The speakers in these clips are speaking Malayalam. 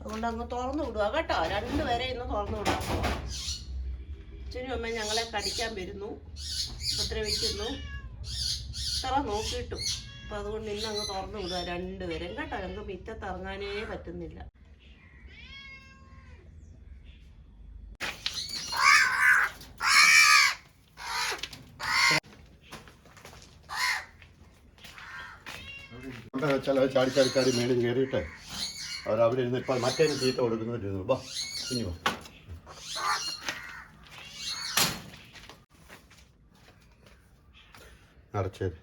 അതുകൊണ്ട് അങ്ങ് തുറന്നു വിടുക കേട്ടോ. രണ്ടുപേരെ ഇന്ന് തുറന്നു വിടാൻ പോവാം. അച്ഛനും അമ്മ ഞങ്ങളെ കടിക്കാൻ വരുന്നു, ഉപദ്രവിക്കുന്നു, ഇത്ര നോക്കിയിട്ടും. അപ്പം അതുകൊണ്ട് ഇന്ന് അങ്ങ് തുറന്നു വിടുക രണ്ടുപേരും കേട്ടോ. ഞങ്ങൾക്ക് മുറ്റത്ത് ഇറങ്ങാനേ പറ്റുന്നില്ല. വെച്ചാൽ ചാടി ചാടി ചാടി മേളിൽ കയറിയിട്ട് അവരവിടെ ഇരുന്ന് ഇപ്പം മറ്റേ തീറ്റ കൊടുക്കുന്നിരുന്നു. വാ കുഞ്ഞു വാ. അടച്ചേര്.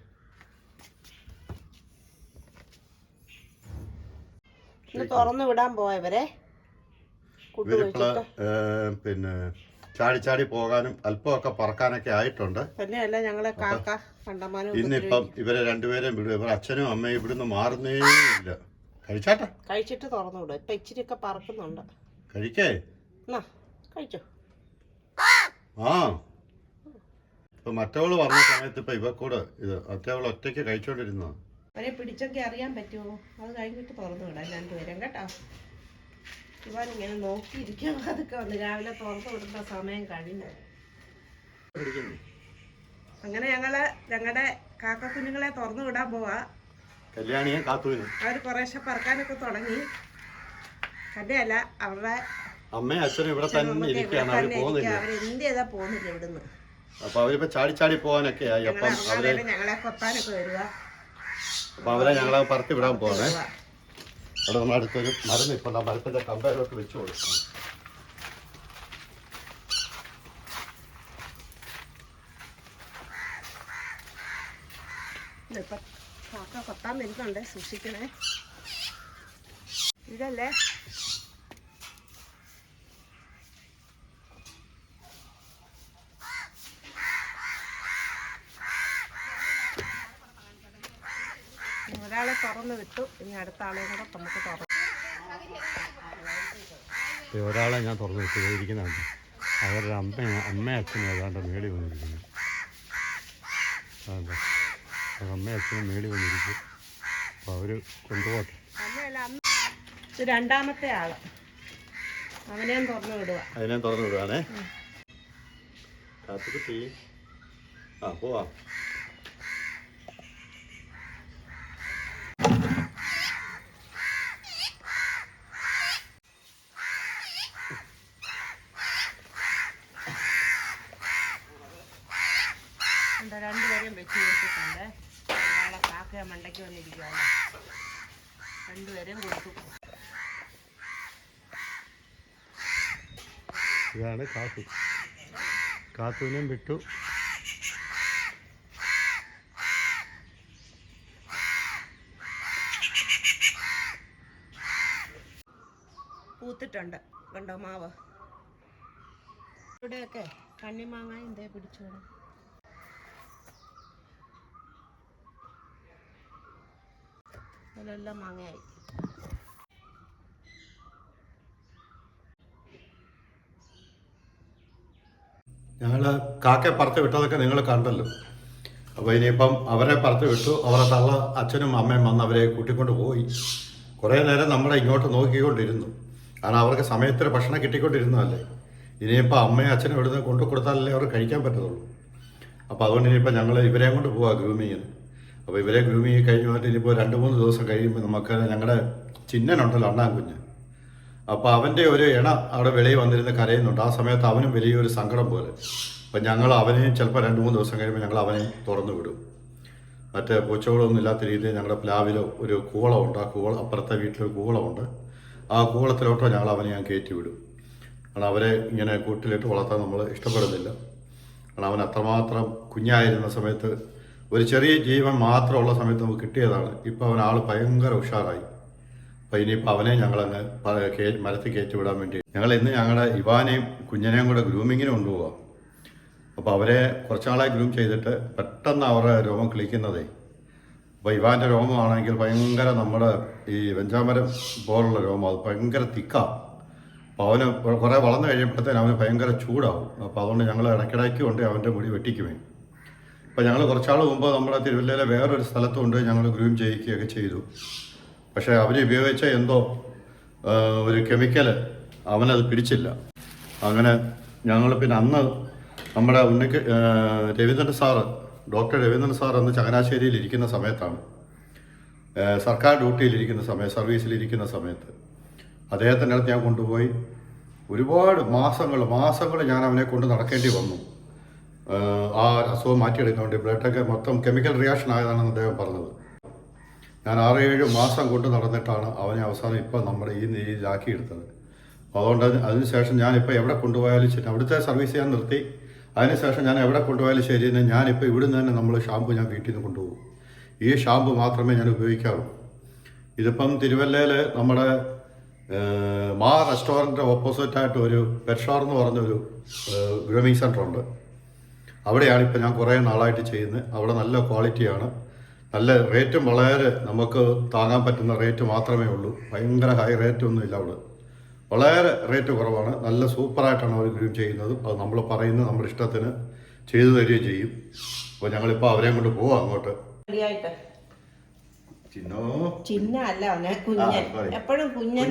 തുറന്നു വിടാൻ പോയവരെ പിന്നെ ചാടി ചാടി പോകാനും അല്പമൊക്കെ പറക്കാനൊക്കെ ആയിട്ടുണ്ട്. തന്നെയല്ല ഞങ്ങളെ കാക്ക കണ്ടമാനം ഇന്നിപ്പം ഇവരെ രണ്ടുപേരെയും വിടും. ഇവർ അച്ഛനും അമ്മയും ഇവിടുന്ന് മാറുന്നേ ഇല്ല. കഴിച്ചാട്ടെ. കഴിച്ചിട്ട് തുറന്നു വിടും. ഇപ്പൊ ഇച്ചിരിയൊക്കെ പറക്കുന്നുണ്ട്. കഴിക്കേ. കഴിച്ചോ. ആ ഇപ്പൊ മറ്റവള് വന്ന സമയത്ത് ഇപ്പൊ ഇവക്കൂടെ ഇത് മറ്റവള് ഒറ്റയ്ക്ക് കഴിച്ചോണ്ടിരുന്നോ. അവരെ പിടിച്ചൊക്കെ അറിയാൻ പറ്റുമോ? അത് കഴിഞ്ഞിട്ട് തുറന്നു വിടാം രണ്ടുപേരും കേട്ടോ. ഇവൻ ഇങ്ങനെ നോക്കിയിരിക്കും. അതൊക്കെ വന്ന് രാവിലെ തുറന്നു വിടുന്ന സമയം കഴിഞ്ഞു. അങ്ങനെ ഞങ്ങളുടെ കാക്കക്കുഞ്ഞുങ്ങളെ തുറന്നു വിടാൻ പോവാ. കല്യാണിയെ കാത്തുവിനും അവർ കുറേശ്ശെ പറക്കാനൊക്കെ തുടങ്ങി. തന്നെയല്ല അവരുടെ അമ്മയും അച്ഛനും ഇവിടെ തന്നെ ഇരിക്കുകയാണ്. അവര് പോകുന്നില്ല. അവരെന്ത് ചെയ്താ പോകുന്നില്ല ഇവിടുന്ന്. അപ്പൊ അവരിപ്പോ ചാടി ചാടി പോകാനൊക്കെ ആയി. അപ്പം അവരെ ഞങ്ങളെ കൊത്താനൊക്കെ വരിക. അപ്പൊ അവരെ ഞങ്ങളെ പറത്തി വിടാൻ പോവാണേ. അവിടെ നമ്മുടെ അടുത്തൊരു മരം ഇപ്പം മരത്തിന്റെ കമ്പയിലോട്ട് വെച്ചു കൊടുക്കും. ഇപ്പൊ കാക്ക കൊത്താൻ വരുന്നുണ്ട്, സൂക്ഷിക്കണേ. ഇതല്ലേ ഒരാളെ തുറന്ന് വിട്ടു. ഇനി അടുത്ത ആളെയും കൂടെ നമുക്ക് തുറന്നു. ഒരാളെ ഞാൻ തുറന്നു വിട്ടിരിക്കുന്നുണ്ട്. അവരുടെ അമ്മ അച്ഛനും ഏതാണ്ട് മേടി വന്നിരിക്കുന്നു. അതെ, അമ്മ അച്ഛനും മേടി വന്നിരിക്കും. അപ്പോൾ അവർ കൊണ്ടുപോട്ടെ. ഇത് രണ്ടാമത്തെ ആള്. അവനെയും തുറന്നു വിടുക. അതിനെ തുറന്നു വിടുവാണേ. കാത്തുകുട്ടി പോവാം. രണ്ടുപേരെയും വെച്ച് കൊടുത്തിട്ടുണ്ട്. ഒരാളെ കാക്ക മണ്ടയ്ക്ക് വന്നിരിക്കുകയാണ്. രണ്ടുപേരെയും കൊടുത്തു. ഇതാണ് കാത്തു. കാത്തുവിനെയും വിട്ടു. പൂത്തിട്ടുണ്ട് കണ്ടോ മാവ്. ഇവിടെയൊക്കെ കണ്ണിമാങ്ങ എന്തേ പിടിച്ചോളും. അതിലെല്ലാം മാങ്ങയായി. ഞങ്ങൾ കാക്കയെ പറത്ത് വിട്ടതൊക്കെ നിങ്ങൾ കണ്ടല്ലോ. അപ്പോൾ ഇനിയിപ്പം അവരെ പറത്ത് വിട്ടു. അവരെ തള്ള അച്ഛനും അമ്മയും വന്ന് അവരെ കൂട്ടിക്കൊണ്ട് പോയി. കുറേ നേരം നമ്മളെ ഇങ്ങോട്ട് നോക്കിക്കൊണ്ടിരുന്നു. കാരണം അവർക്ക് സമയത്തിന് ഭക്ഷണം കിട്ടിക്കൊണ്ടിരുന്നതല്ലേ. ഇനിയിപ്പോൾ അമ്മയും അച്ഛനും ഇവിടുന്ന് കൊണ്ടു കൊടുത്താലല്ലേ അവർ കഴിക്കാൻ പറ്റത്തുള്ളൂ. അപ്പോൾ അതുകൊണ്ട് ഇനിയിപ്പോൾ ഞങ്ങൾ ഇവരെയും കൊണ്ട് പോവാം ഗ്രൂമിങ്ങിന്. അപ്പോൾ ഇവരെ ഗ്രൂമിങ് കഴിഞ്ഞ് വന്നിട്ട് ഇനിയിപ്പോൾ 2-3 ദിവസം കഴിയുമ്പോൾ നമുക്ക് ഞങ്ങളുടെ ചിന്നനുണ്ടല്ലോ, അണ്ണാൻ കുഞ്ഞ്. അപ്പോൾ അവൻ്റെ ഒരു ഇണ അവിടെ വെളിയിൽ വന്നിരുന്ന് കരയുന്നുണ്ട്. ആ സമയത്ത് അവനും വലിയൊരു സങ്കടം പോലെ. അപ്പം ഞങ്ങൾ അവനെയും ചിലപ്പോൾ 2-3 ദിവസം കഴിയുമ്പോൾ ഞങ്ങൾ അവനെയും തുറന്നു വിടും. മറ്റേ പൂച്ചകളൊന്നും ഇല്ലാത്ത രീതിയിൽ ഞങ്ങളുടെ പ്ലാവിൽ ഒരു കൂളമുണ്ട്. ആ അപ്പുറത്തെ വീട്ടിലൊരു കൂളമുണ്ട്. ആ കൂളത്തിലോട്ടോ ഞങ്ങൾ അവനെ ഞാൻ കയറ്റി വിടും. കാരണം അവരെ ഇങ്ങനെ കൂട്ടിലിട്ട് വളർത്താൻ നമ്മൾ ഇഷ്ടപ്പെടുന്നില്ല. കാരണം അവൻ അത്രമാത്രം കുഞ്ഞായിരുന്ന സമയത്ത് ഒരു ചെറിയ ജീവൻ മാത്രമുള്ള സമയത്ത് നമുക്ക് കിട്ടിയതാണ്. ഇപ്പോൾ അവൻ ആൾ ഭയങ്കര ഉഷാറായി. അപ്പോൾ ഇനിയിപ്പോൾ അവനെ ഞങ്ങളങ്ങ് മരത്തിൽ കയറ്റി വിടാൻ വേണ്ടി ഞങ്ങൾ ഇന്ന് ഞങ്ങളുടെ ഇവാനെയും കുഞ്ഞിനെയും കൂടെ ഗ്രൂമിങ്ങിന് കൊണ്ടുപോകാം. അപ്പോൾ അവരെ കുറച്ചാളെ ഗ്രൂം ചെയ്തിട്ട് പെട്ടെന്ന് അവരുടെ രോമം കിളിക്കുന്നതേ. അപ്പോൾ ഇവാൻ്റെ രോമമാണെങ്കിൽ ഭയങ്കര നമ്മുടെ ഈ വെഞ്ചാമരം പോലുള്ള രോമം, അത് ഭയങ്കര തിക്കാണ്. അപ്പോൾ അവന് കുറേ വളർന്നു കഴിയുമ്പോഴത്തേന് അവന് ഭയങ്കര ചൂടാവും. അപ്പോൾ അതുകൊണ്ട് ഞങ്ങൾ ഇടയ്ക്കിടയ്ക്ക് കൊണ്ട് അവൻ്റെ മുടി വെട്ടിക്കുമേ. അപ്പോൾ ഞങ്ങൾ കുറച്ചാൾ മുമ്പ് നമ്മുടെ തിരുവല്ലയിലെ വേറൊരു സ്ഥലത്ത് കൊണ്ട് ഞങ്ങൾ ഗ്രൂം ചെയ്യിക്കുകയൊക്കെ ചെയ്തു. പക്ഷേ അവർ ഉപയോഗിച്ച എന്തോ ഒരു കെമിക്കൽ അവനത് പിടിച്ചില്ല. അങ്ങനെ ഞങ്ങൾ പിന്നെ അന്ന് നമ്മുടെ Raveendran sir, doctor Raveendran sir അന്ന് ചങ്ങനാശ്ശേരിയിൽ ഇരിക്കുന്ന സമയത്താണ്, സർക്കാർ ഡ്യൂട്ടിയിലിരിക്കുന്ന സമയം, സർവീസിലിരിക്കുന്ന സമയത്ത് അദ്ദേഹത്തിൻ്റെ അടുത്ത് ഞാൻ കൊണ്ടുപോയി ഒരുപാട് മാസങ്ങൾ ഞാൻ അവനെ കൊണ്ട് നടക്കേണ്ടി വന്നു. ആ അസുഖം മാറ്റിയെടുക്കാൻ വേണ്ടി. ബ്ലഡൊക്കെ മൊത്തം കെമിക്കൽ റിയാക്ഷൻ ആയതാണെന്ന് അദ്ദേഹം പറഞ്ഞത്. ഞാൻ 6-7 മാസം കൊണ്ട് നടന്നിട്ടാണ് അവനെ അവസാനം ഇപ്പം നമ്മുടെ ഈ രീതിയിലാക്കിയെടുത്തത്. അതുകൊണ്ട് അതിനുശേഷം ഞാനിപ്പോൾ എവിടെ കൊണ്ടുപോയാലും ശരി, അവിടുത്തെ സർവീസ് ഞാൻ നിർത്തി. അതിനുശേഷം ഞാൻ എവിടെ കൊണ്ടുപോയാലും ശരി, ഞാനിപ്പോൾ ഇവിടുന്ന് തന്നെ നമ്മൾ ഷാമ്പു ഞാൻ വീട്ടിൽ നിന്ന് കൊണ്ടുപോകും. ഈ ഷാമ്പു മാത്രമേ ഞാൻ ഉപയോഗിക്കാറുള്ളൂ. ഇതിപ്പം തിരുവല്ലയിൽ നമ്മുടെ മാ റെസ്റ്റോറൻറ്റ് ഓപ്പോസിറ്റായിട്ട് ഒരു പെർഷോർ എന്ന് പറഞ്ഞൊരു ഗ്രൂമിങ് സെൻ്റർ ഉണ്ട്. അവിടെയാണ് ഇപ്പം ഞാൻ കുറേ നാളായിട്ട് ചെയ്യുന്നത്. അവിടെ നല്ല ക്വാളിറ്റിയാണ്, നല്ല റേറ്റും വളരെ നമുക്ക് താങ്ങാൻ പറ്റുന്ന റേറ്റ് മാത്രമേ ഉള്ളൂ. ഭയങ്കര ഹൈ റേറ്റൊന്നും ഇല്ല അവിടെ, വളരെ റേറ്റ് കുറവാണ്. നല്ല സൂപ്പറായിട്ടാണ് അവർ ഗ്രൂം ചെയ്യുന്നത്. അത് നമ്മൾ പറയുന്നത് നമ്മുടെ ഇഷ്ടത്തിന് ചെയ്തു തരികയും ചെയ്യും. അപ്പോൾ ഞങ്ങളിപ്പോൾ അവരെയും കൊണ്ട് പോവാം അങ്ങോട്ട്. ചിന്ന അല്ല അവനെ കുഞ്ഞൻ, എപ്പോഴും കുഞ്ഞൻ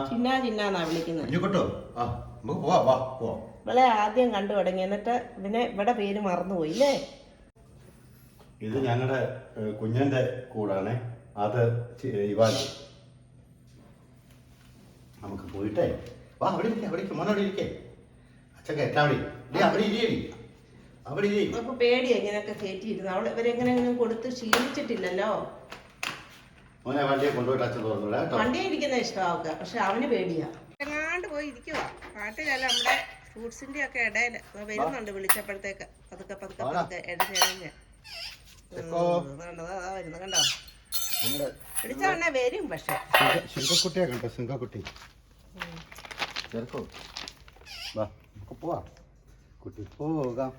ചിന്നാന്നാ വിളിക്കുന്നത്. ഇവളെ ആദ്യം കണ്ടു തുടങ്ങി, എന്നിട്ട് ഇവിടെ പേര് മറന്നുപോയി അല്ലേ. ഇത് ഞങ്ങളുടെ കുഞ്ഞന്റെ കൂടാണ്. അത് ഇവാൻ. നമുക്ക് പോയിട്ടേ വാ, അവിടെ ഇരിക്കേ മോനോടെ ഇരിക്കേ. അച്ഛൻ കേട്ടാ അവിടെ അപ്പൊ പേടിയാ ഇങ്ങനെയൊക്കെ കയറ്റിയിരുന്നു. അവള് ഇവരെങ്ങനെയൊന്നും കൊടുത്ത് ശീലിച്ചിട്ടില്ലല്ലോ. മോനെ വണ്ടിയെ കൊണ്ടുപോയിട്ട് അച്ഛൻ തോന്നുന്നു കേട്ടോ. വണ്ടിയെ ഇരിക്കുന്ന ഇഷ്ടമാവുക, പക്ഷെ അവന് പേടിയാ. എങ്ങാണ്ട് പോയി ഇരിക്കുവാ പാട്ടിലല്ല, നമ്മുടെ ഫ്രൂട്ട്സിന്റെ ഒക്കെ ഇടയില് വരുന്നുണ്ട്. വിളിച്ചപ്പോഴത്തേക്ക് പതുക്കെ ഇടഞ്ഞെറിഞ്ഞ് വരുന്നു കണ്ടോ. വിളിച്ചവണ്ണെ വരും. പക്ഷെ സിംഗക്കുട്ടിയെ കണ്ടോ, സിംഗക്കുട്ടി ചേർക്കോ. വാ നമുക്ക് പോവാം. കുട്ടി പോകാം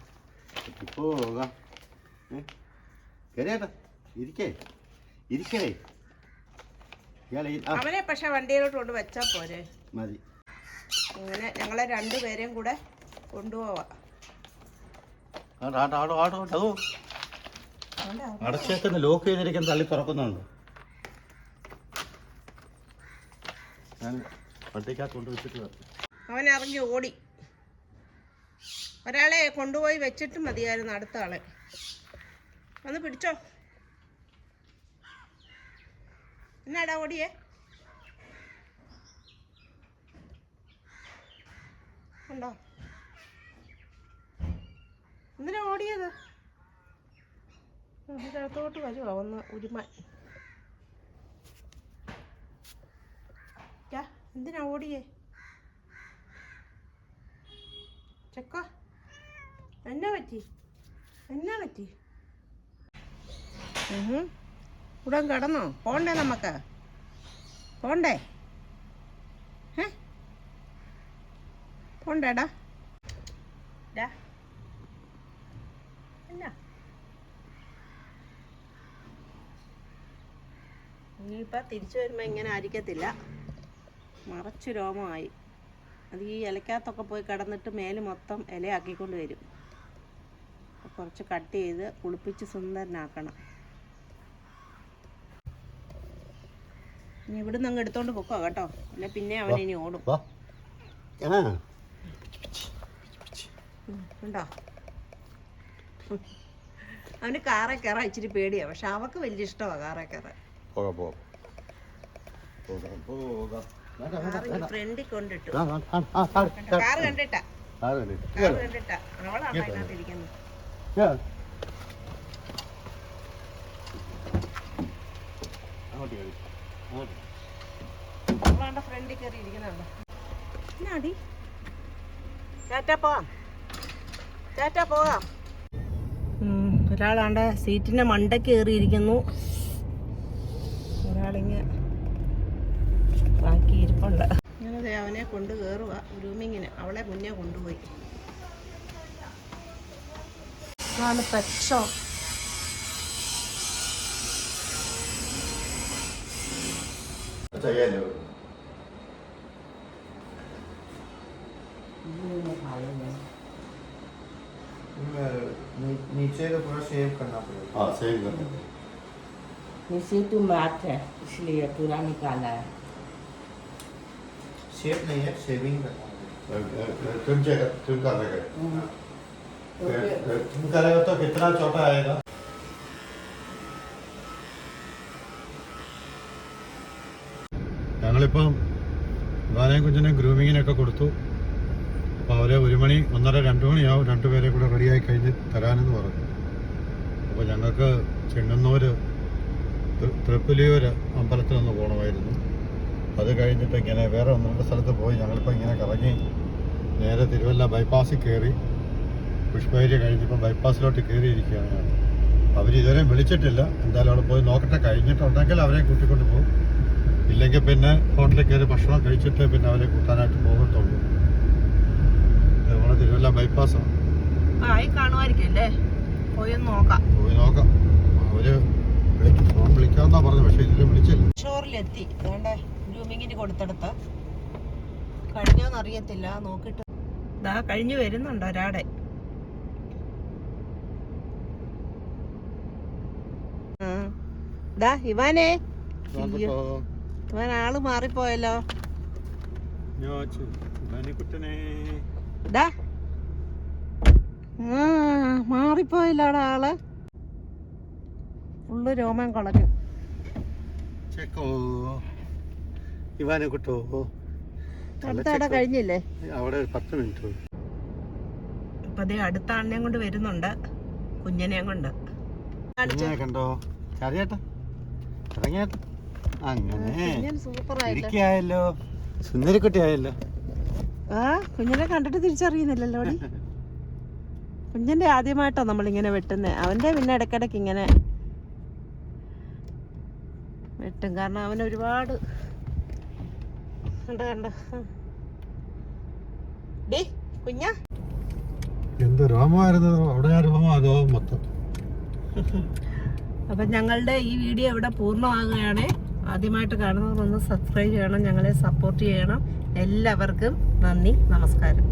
കയറിയാട്ടോ. ഇരിക്കേ അവനെ പക്ഷെ വണ്ടിയിലോട്ട് കൊണ്ട് വെച്ചാ പോരെ മതി. അങ്ങനെ ഞങ്ങളെ രണ്ടുപേരെയും കൂടെ കൊണ്ടുപോവാ. അടച്ചേക്കുന്ന ലോക്ക് ചെയ്തിരിക്കുന്ന തള്ളി തുറക്കുന്നുണ്ട്. ഞാൻ വണ്ടിക്കകത്ത് കൊണ്ടുവച്ചിട്ട് അവൻ ഇറങ്ങി ഓടി. ഒരാളെ കൊണ്ടുപോയി വെച്ചിട്ട് മതിയായിരുന്നു അടുത്ത ആളെ. ഒന്ന് പിടിച്ചോ. എന്നാടാ ഓടിയേ? ഉണ്ടോ? എന്തിനാ ഓടിയത്? ഇതിനകത്തോട്ട് വരുവാ ഒന്ന് ഉരുമാൻ. എന്തിനാ ഓടിയേ? ചെക്ക എന്നാ പറ്റി? ഉടൻ കിടന്നോ? പോണ്ടേ? നമുക്ക് പോണ്ടേ? പോണ്ടേടാ. എന്നാ ഇനിയിപ്പോൾ തിരിച്ചു വരുമ്പോൾ ഇങ്ങനെ ആയിരിക്കത്തില്ല, മറച്ചു രോമമായി. അത് ഈ ഇലക്കകത്തൊക്കെ പോയി കിടന്നിട്ട് മേല് മൊത്തം ഇലയാക്കിക്കൊണ്ട് വരും. കുറച്ച് കട്ട് ചെയ്ത് കുളിപ്പിച്ച് സുന്ദരനാക്കണം. ഇനി ഇവിടുന്ന് അങ്ങ് എടുത്തോണ്ട് പൊക്കോ കേട്ടോ, അല്ലെ പിന്നെ അവൻ ഇനി ഓടും. ഉണ്ടോ? അവന് കാറെ കയറാൻ ഇച്ചിരി പേടിയാ, പക്ഷെ അവക്ക് വലിയ ഇഷ്ടമാണ് കാറെ കയറാൻ. ഫ്രണ്ടിൽ കൊണ്ടിട്ടു. കാറ് കണ്ടിട്ടാ അവളാണ് അതിനകത്ത് ഇരിക്കുന്നത്. അവളാണ്ട് ഫ്രണ്ടിൽ കയറി ഇരിക്കുന്നുണ്ടോ? എന്നാടി ടാറ്റാ പോവാം. ഒരാളാണ്ട് സീറ്റിന്റെ മണ്ടയ്ക്ക് കയറിയിരിക്കുന്നു, ഒരാളിങ്ങ് ബാക്കി ഇരിപ്പുണ്ട്. ഞാനത് അവനെ കൊണ്ട് കയറുക ഗ്രൂമിങ്ങിന്. അവളെ മുന്നേ കൊണ്ടുപോയി. അതാണ് പെറ്റ് ഷോപ്പ്. नीचे का पूरा शेव करना पड़ेगा। हाँ सेव करना। नीचे तो मैट है इसलिए पूरा निकाला है। शेप नहीं है, शेविंग करना पड़ेगा। ट्रिम करने का ट्रिम करेगा तो कितना छोटा आएगा? ഞങ്ങളിപ്പം ഇവാനെയും കുഞ്ഞിനെയും ഗ്രൂമിങ്ങിനൊക്കെ കൊടുത്തു. അപ്പോൾ അവർ 1 മണി 1:30 2 മണിയാവും രണ്ടുപേരെ കൂടെ റെഡിയായി കഴിഞ്ഞ് തരാനെന്ന് പറഞ്ഞു. അപ്പോൾ ഞങ്ങൾക്ക് ചെങ്ങന്നൂർ തൃപ്പുലിയൂർ അമ്പലത്തിലൊന്ന് പോകണമായിരുന്നു. അത് കഴിഞ്ഞിട്ട് ഇങ്ങനെ വേറെ 1-2 സ്ഥലത്ത് പോയി ഞങ്ങളിപ്പോൾ ഇങ്ങനെ കറങ്ങി നേരെ തിരുവല്ല ബൈപ്പാസിൽ കയറി പുഷ്പഗിരി കഴിഞ്ഞിപ്പോൾ ബൈപ്പാസിലോട്ട് കയറിയിരിക്കുകയാണ് ഞാൻ. അവരിതുവരെയും വിളിച്ചിട്ടില്ല. എന്തായാലും അവിടെ പോയി നോക്കട്ടെ, കഴിഞ്ഞിട്ടുണ്ടെങ്കിൽ അവരെ കൂട്ടിക്കൊണ്ട് പോകും. ഇല്ലെങ്കിൽ പിന്നെ ഹോട്ടലിൽ കയറി ഭക്ഷണം കഴിച്ചിട്ട് പിന്നെ അവരെ കൂട്ടാനായിട്ട് പോകത്തുള്ളൂ. നമ്മുടെ തിരുവല്ല ബൈപ്പാസാണ്. ആയി കാണുമായിരിക്കും അല്ലേ? പോയി നോക്കാം. അവര് ഫോൺ വിളിക്കാമെന്നാ പറഞ്ഞു, പക്ഷെ ഇതിൽ വിളിച്ചില്ല. ഷോറിലെത്തി വേണ്ട ഗ്രൂമിങ്ങിന് കൊടുത്തെടുത്ത് കഴിഞ്ഞോന്ന് അറിയത്തില്ല, നോക്കിട്ട് ദാ കഴിഞ്ഞു വരുന്നുണ്ട് ഒരാടെ. ദാ ഇവാനേ, ഇവൻ ആള് മാറിപ്പോയല്ലോ. ദാ മാറിപ്പോയല്ലോടാ ആള്, ഫുള്ള് രോമം കളഞ്ഞു. ഇവാനെ കുട്ടോ അടുത്താടെ കഴിഞ്ഞില്ലേ? അവിടെ 10 മിനിറ്റ്. ഇപ്പൊ അതേ അടുത്ത ആളിനെയും കൊണ്ട് വരുന്നുണ്ട്, കുഞ്ഞിനെയും കൊണ്ട്. കണ്ടോ അറിയാട്ടോ, ഇറങ്ങിയാട്ടോ. അങ്ങനെ സൂപ്പറായല്ലോ, സുന്ദരിക്കുട്ടി ആയല്ലോ. ആ കുഞ്ഞിനെ കണ്ടിട്ട് തിരിച്ചറിയുന്നില്ലല്ലോ. കുഞ്ഞിന്റെ ആദ്യമായിട്ടോ നമ്മളിങ്ങനെ വെട്ടുന്നേ. അവന്റെ പിന്നെ ഇടയ്ക്കിടയ്ക്ക് ഇങ്ങനെ വെട്ടും, കാരണം അവൻ ഒരുപാട് കണ്ട ഡേ കുഞ്ഞ എന്ത് രോമമായിരുന്നു അവിടെ, ആ രോമം അതോ മൊത്തം. അപ്പം ഞങ്ങളുടെ ഈ വീഡിയോ ഇവിടെ പൂർണ്ണമാകുകയാണ്. ആദ്യമായിട്ട് കാണുന്നവരൊന്ന് സബ്സ്ക്രൈബ് ചെയ്യണം, ഞങ്ങളെ സപ്പോർട്ട് ചെയ്യണം. എല്ലാവർക്കും നന്ദി, നമസ്കാരം.